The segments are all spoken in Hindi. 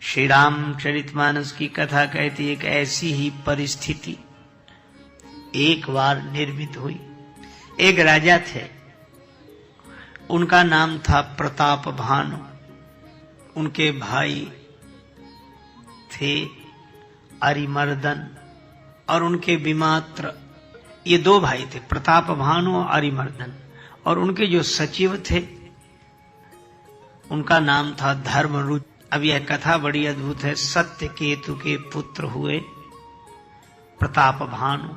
श्री रामचरितमानस की कथा कहती है कि ऐसी ही परिस्थिति एक बार निर्मित हुई। एक राजा थे, उनका नाम था प्रताप भानु। उनके भाई थे अरिमर्दन और उनके विमात्र, ये दो भाई थे, प्रताप भानु और अरिमर्दन। और उनके जो सचिव थे उनका नाम था धर्मरुचि। अब यह कथा बड़ी अद्भुत है। सत्यकेतु के पुत्र हुए प्रताप भानु,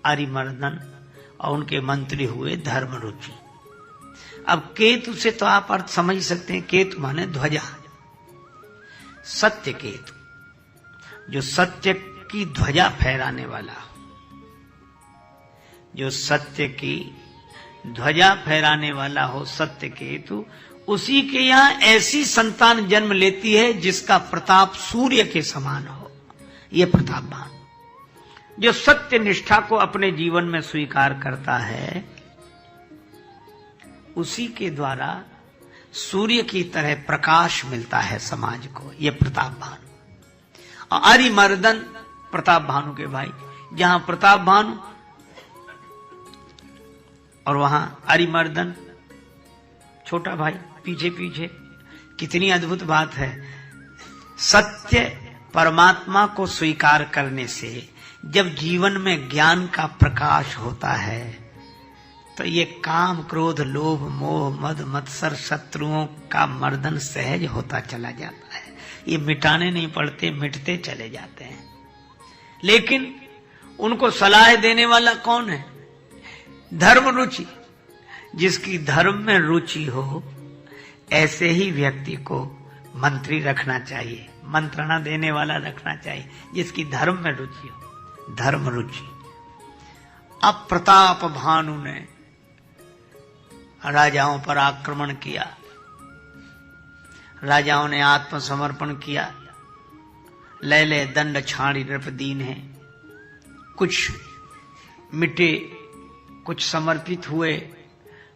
अरिमर्दन, और उनके मंत्री हुए धर्मरुचि। अब केतु से तो आप अर्थ समझ सकते हैं, केतु माने ध्वजा। सत्य केतु, जो सत्य की ध्वजा फहराने वाला, जो सत्य की ध्वजा फहराने वाला हो, सत्य केतु, उसी के यहां ऐसी संतान जन्म लेती है जिसका प्रताप सूर्य के समान हो। यह प्रताप भानु जो सत्य निष्ठा को अपने जीवन में स्वीकार करता है, उसी के द्वारा सूर्य की तरह प्रकाश मिलता है समाज को। यह प्रताप भानु। और अरिमर्दन प्रताप भानु के भाई, जहां प्रताप भानु और वहां अरिमर्दन छोटा भाई पीछे पीछे। कितनी अद्भुत बात है। सत्य परमात्मा को स्वीकार करने से जब जीवन में ज्ञान का प्रकाश होता है तो ये काम, क्रोध, लोभ, मोह, मद, मत्सर, शत्रुओं का मर्दन सहज होता चला जाता है। ये मिटाने नहीं पड़ते, मिटते चले जाते हैं। लेकिन उनको सलाह देने वाला कौन है? धर्म रुचि। जिसकी धर्म में रुचि हो ऐसे ही व्यक्ति को मंत्री रखना चाहिए, मंत्रणा देने वाला रखना चाहिए, जिसकी धर्म में रुचि हो, धर्म रुचि। अब प्रताप भानु ने राजाओं पर आक्रमण किया, राजाओं ने आत्मसमर्पण किया। लैले दंड छाड़ी नृप दीन है, कुछ मिटे कुछ समर्पित हुए,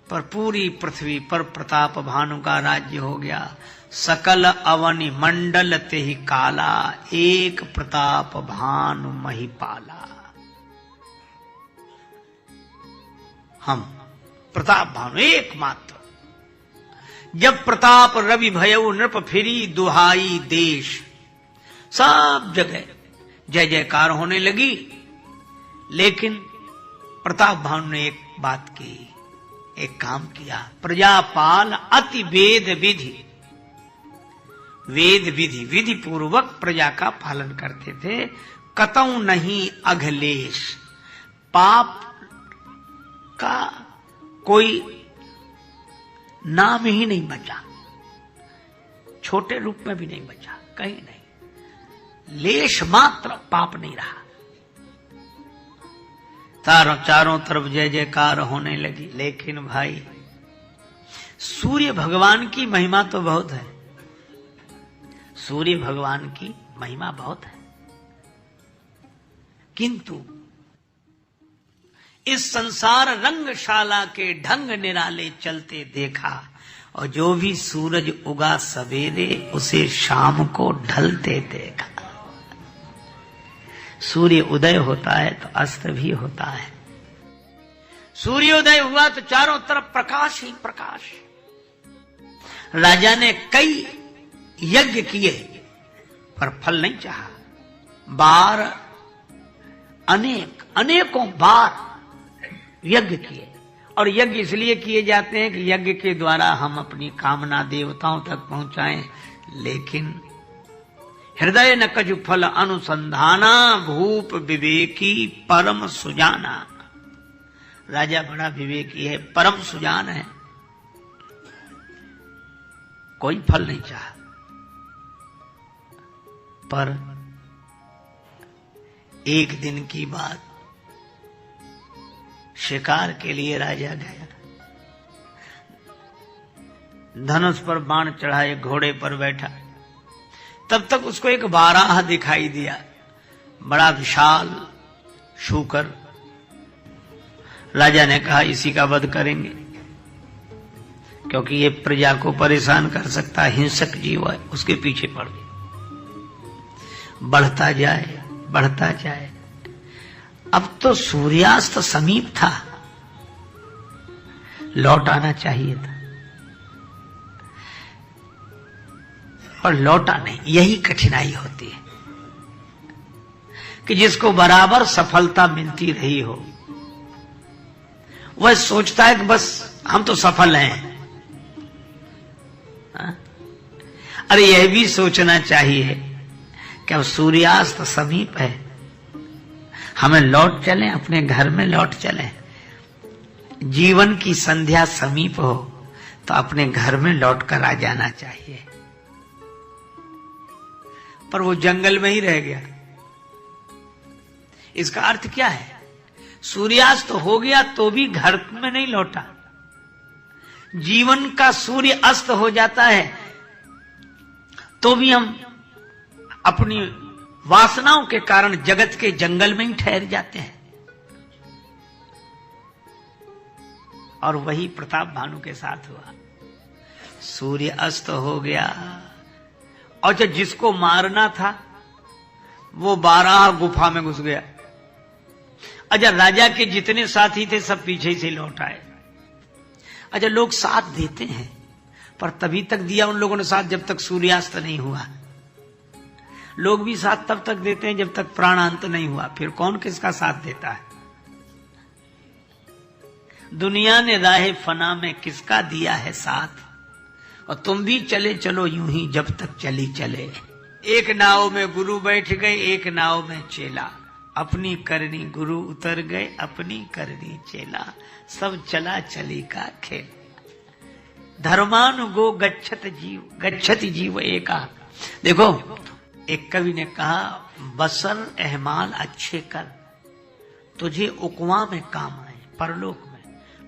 पर पूरी पृथ्वी पर प्रताप भानु का राज्य हो गया। सकल अवनि मंडल ते ही काला, एक प्रताप भानु महिपाला। हम प्रताप भानु एकमात्र। जब प्रताप रवि भयउ नृप फिरी दुहाई देश, सब जगह जय जयकार होने लगी। लेकिन प्रताप भानु ने एक बात की, एक काम किया। प्रजापाल अति वेद विधि, वेद विधि, विधि पूर्वक प्रजा का पालन करते थे। कतऊ नहीं अघलेश, पाप का कोई नाम ही नहीं बचा, छोटे रूप में भी नहीं बचा, कहीं नहीं, लेश मात्र पाप नहीं रहा। चारों तरफ जय जयकार होने लगी। लेकिन भाई, सूर्य भगवान की महिमा तो बहुत है, सूर्य भगवान की महिमा बहुत है, किंतु इस संसार रंगशाला के ढंग निराले चलते देखा, और जो भी सूरज उगा सवेरे उसे शाम को ढलते देखा। सूर्य उदय होता है तो अस्त भी होता है। सूर्योदय हुआ तो चारों तरफ प्रकाश ही प्रकाश। राजा ने कई यज्ञ किए पर फल नहीं चाहा। बार अनेकों बार यज्ञ किए, और यज्ञ इसलिए किए जाते हैं कि यज्ञ के द्वारा हम अपनी कामना देवताओं तक पहुंचाएं। लेकिन हृदय न कछु फल अनुसंधाना, भूप विवेकी परम सुजाना। राजा बड़ा विवेकी है, परम सुजान है, कोई फल नहीं चाहा। पर एक दिन की बात, शिकार के लिए राजा गया, धनुष पर बाण चढ़ाए, घोड़े पर बैठा। तब तक उसको एक बाराह दिखाई दिया, बड़ा विशाल शूकर। राजा ने कहा इसी का वध करेंगे, क्योंकि ये प्रजा को परेशान कर सकता है, हिंसक जीव है। उसके पीछे पड़ गए। बढ़ता जाए, बढ़ता जाए। अब तो सूर्यास्त समीप था, लौट आना चाहिए था, और लौटा नहीं। यही कठिनाई होती है कि जिसको बराबर सफलता मिलती रही हो, वह सोचता है कि बस हम तो सफल हैं। अरे यह भी सोचना चाहिए कि अब सूर्यास्त समीप है, हमें लौट चलें, अपने घर में लौट चलें। जीवन की संध्या समीप हो तो अपने घर में लौट कर आ जाना चाहिए। पर वो जंगल में ही रह गया। इसका अर्थ क्या है? सूर्यास्त हो गया तो भी घर में नहीं लौटा। जीवन का सूर्य अस्त हो जाता है तो भी हम अपनी वासनाओं के कारण जगत के जंगल में ही ठहर जाते हैं। और वही प्रताप भानु के साथ हुआ। सूर्य अस्त हो गया और जब जिसको मारना था वो 12 गुफा में घुस गया। अच्छा, राजा के जितने साथी थे सब पीछे से लौट आए। अच्छा, लोग साथ देते हैं पर तभी तक दिया उन लोगों ने साथ जब तक सूर्यास्त नहीं हुआ। लोग भी साथ तब तक देते हैं जब तक प्राणांत नहीं हुआ, फिर कौन किसका साथ देता है? दुनिया ने राहे फना में किसका दिया है साथ, और तुम भी चले चलो यूं ही जब तक चली चले। एक नाव में गुरु बैठ गए, एक नाव में चेला, अपनी करनी गुरु उतर गए, अपनी करनी चेला, सब चला चली का खेल। धर्मानुगो गच्छति जीव एका। देखो, एक कवि ने कहा, बसर एहमाल अच्छे कर, तुझे उकवा में काम आए। परलोक में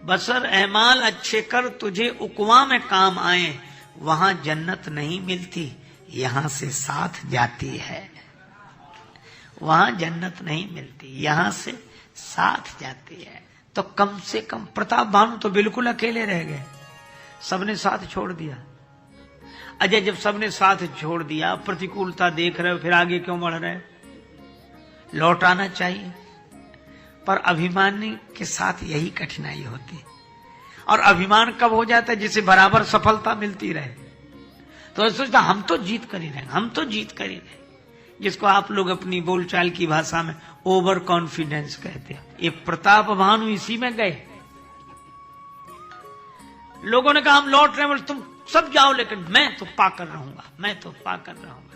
बसर एहमाल अच्छे कर, तुझे उकवा में काम आए। वहां जन्नत नहीं मिलती, यहां से साथ जाती है। वहां जन्नत नहीं मिलती, यहां से साथ जाती है। तो कम से कम प्रताप भानु तो बिल्कुल अकेले रह गए, सबने साथ छोड़ दिया। अजय, जब सबने साथ छोड़ दिया, प्रतिकूलता देख रहे हो, फिर आगे क्यों बढ़ रहे? लौट आना चाहिए। पर अभिमानी के साथ यही कठिनाई होती है। और अभिमान कब हो जाता है? जिसे बराबर सफलता मिलती रहे तो सोचता हम तो जीत कर ही रहे, हम तो जीत कर ही रहे। जिसको आप लोग अपनी बोलचाल की भाषा में ओवर कॉन्फिडेंस कहते हैं। ये प्रताप भानु इसी में गए। लोगों ने कहा हम लौट रहे हैं, बोले तुम सब जाओ लेकिन मैं तो पाकर रहूंगा, मैं तो पाकर रहूंगा।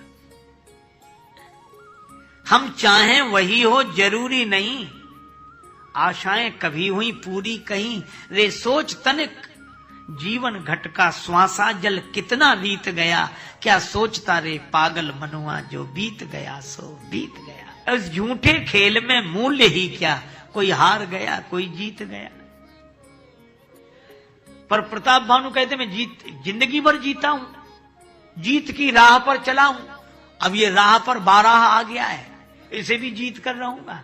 हम चाहें वही हो जरूरी नहीं, आशाएं कभी हुई पूरी कहीं। रे सोच तनिक जीवन घटका, श्वासा जल कितना बीत गया। क्या सोचता रे पागल मनुआ, जो बीत गया सो बीत गया। उस झूठे खेल में मूल्य ही क्या, कोई हार गया कोई जीत गया। पर प्रताप भानु कहते मैं जिंदगी भर जीता हूं, जीत की राह पर चला हूं। अब ये राह पर 12 आ गया है, इसे भी जीत कर रहूंगा।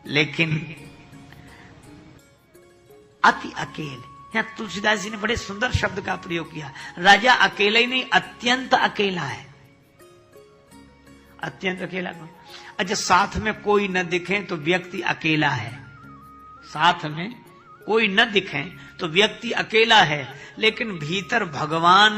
लेकिन अति अकेले, यहां तुलसीदास जी ने बड़े सुंदर शब्द का प्रयोग किया। राजा अकेला ही नहीं, अत्यंत अकेला है। अत्यंत अकेला। अच्छा, साथ में कोई न दिखे तो व्यक्ति अकेला है। साथ में कोई न दिखे तो व्यक्ति अकेला है, लेकिन भीतर भगवान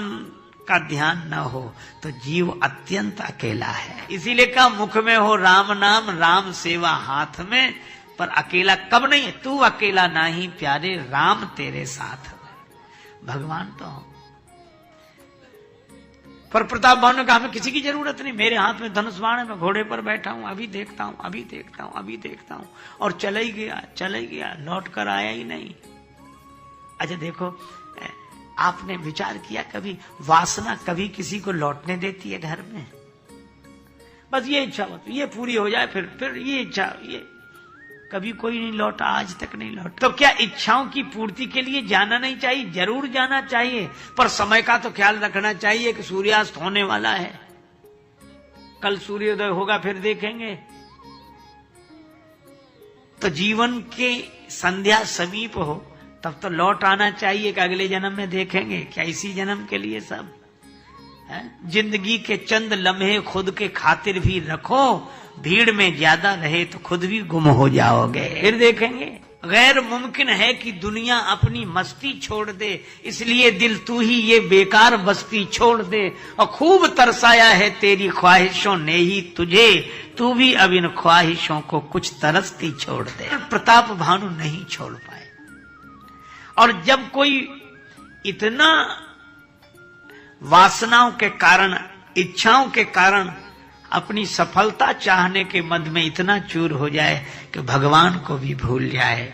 का ध्यान न हो तो जीव अत्यंत अकेला है। इसीलिए कहा मुख में हो राम नाम, राम सेवा हाथ में। पर अकेला कब नहीं है? तू अकेला नहीं प्यारे, राम तेरे साथ है। भगवान तो हो। पर प्रताप भानु ने कहा हमें किसी की जरूरत नहीं, मेरे हाथ में धनुष बाण है, मैं घोड़े पर बैठा हूं, अभी देखता हूं, अभी देखता हूं, अभी देखता हूं। और चला ही गया, लौट कर आया ही नहीं। अच्छा देखो, आपने विचार किया कभी, वासना कभी किसी को लौटने देती है घर में? बस ये इच्छा होती, ये पूरी हो जाए, फिर ये इच्छा, ये कभी कोई नहीं लौटा, आज तक नहीं लौटा। तो क्या इच्छाओं की पूर्ति के लिए जाना नहीं चाहिए? जरूर जाना चाहिए, पर समय का तो ख्याल रखना चाहिए कि सूर्यास्त होने वाला है, कल सूर्योदय होगा, फिर देखेंगे। तो जीवन के संध्या समीप हो तब तो लौट आना चाहिए कि अगले जन्म में देखेंगे। क्या इसी जन्म के लिए सब जिंदगी के चंद लम्हे खुद के खातिर भी रखो, भीड़ में ज्यादा रहे तो खुद भी गुम हो जाओगे। फिर देखेंगे गैर मुमकिन है कि दुनिया अपनी मस्ती छोड़ दे, इसलिए दिल तू ही ये बेकार बस्ती छोड़ दे। और खूब तरसाया है तेरी ख्वाहिशों ने ही तुझे, तू भी अब इन ख्वाहिशों को कुछ तरसती छोड़ दे। प्रताप भानु नहीं छोड़ पाए। और जब कोई इतना वासनाओं के कारण, इच्छाओं के कारण अपनी सफलता चाहने के मद में इतना चूर हो जाए कि भगवान को भी भूल जाए,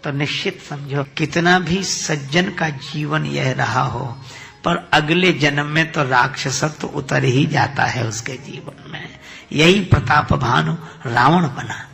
तो निश्चित समझो कितना भी सज्जन का जीवन यह रहा हो, पर अगले जन्म में तो राक्षसत्व उतर ही जाता है उसके जीवन में। यही प्रताप भानु रावण बना।